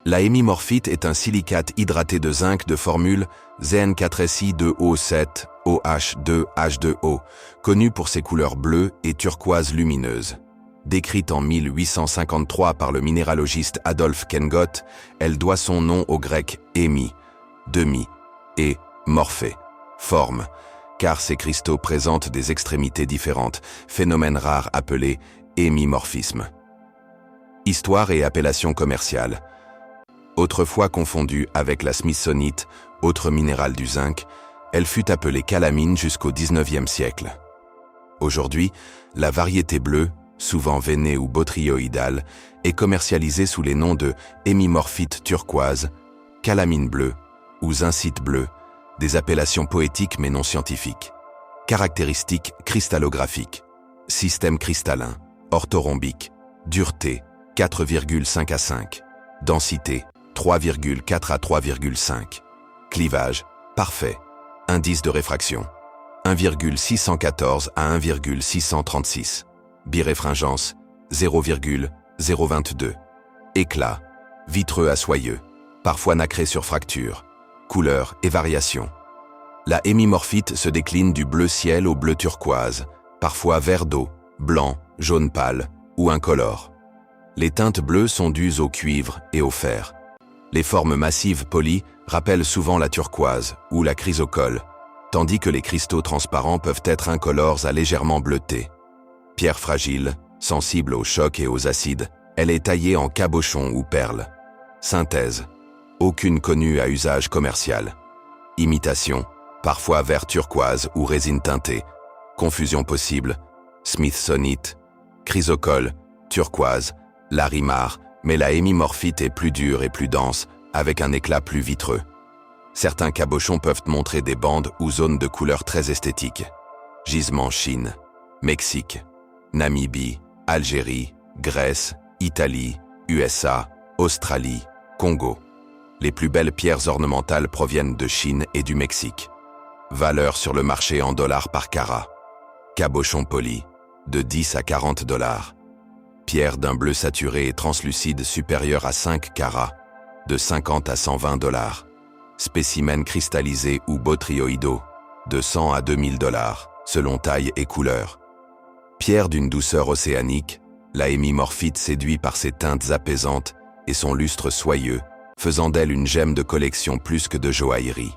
La hémimorphite est un silicate hydraté de zinc de formule Zn4Si2O7OH2H2O, connu pour ses couleurs bleues et turquoise lumineuses. Décrite en 1853 par le minéralogiste Adolphe Kenngott, elle doit son nom au grec hémi, demi, et morphé, forme, car ces cristaux présentent des extrémités différentes, phénomène rare appelé hémimorphisme. Histoire et appellation commerciale. Autrefois confondue avec la smithsonite, autre minéral du zinc, elle fut appelée calamine jusqu'au XIXe siècle. Aujourd'hui, la variété bleue, souvent veinée ou botryoïdale, est commercialisée sous les noms de hémimorphite turquoise, calamine bleue ou zincite bleue, des appellations poétiques mais non scientifiques. Caractéristiques cristallographiques. Système cristallin, orthorhombique, dureté 4,5 à 5, densité 3,4 à 3,5, clivage parfait, indice de réfraction 1,614 à 1,636, biréfringence 0,022, éclat, vitreux à soyeux, parfois nacré sur fracture, couleur et variation. La hémimorphite se décline du bleu ciel au bleu turquoise, parfois vert d'eau, blanc, jaune pâle ou incolore. Les teintes bleues sont dues au cuivre et au fer. Les formes massives polies rappellent souvent la turquoise ou la chrysocole, tandis que les cristaux transparents peuvent être incolores à légèrement bleutés. Pierre fragile, sensible aux chocs et aux acides, elle est taillée en cabochon ou perle. Synthèse. Aucune connue à usage commercial. Imitation, parfois vert turquoise ou résine teintée. Confusion possible. Smithsonite, chrysocole, turquoise, larimar, mais la hémimorphite est plus dure et plus dense, avec un éclat plus vitreux. Certains cabochons peuvent montrer des bandes ou zones de couleurs très esthétiques. Gisements Chine, Mexique, Namibie, Algérie, Grèce, Italie, USA, Australie, Congo. Les plus belles pierres ornementales proviennent de Chine et du Mexique. Valeur sur le marché en dollars par carat. Cabochon poli, de 10 à 40 $. Pierre d'un bleu saturé et translucide supérieur à 5 carats, de 50 à 120 $. Spécimens cristallisés ou botryoïdaux, de 100 à 2000 $, selon taille et couleur. Pierre d'une douceur océanique, la hémimorphite séduit par ses teintes apaisantes et son lustre soyeux, faisant d'elle une gemme de collection plus que de joaillerie.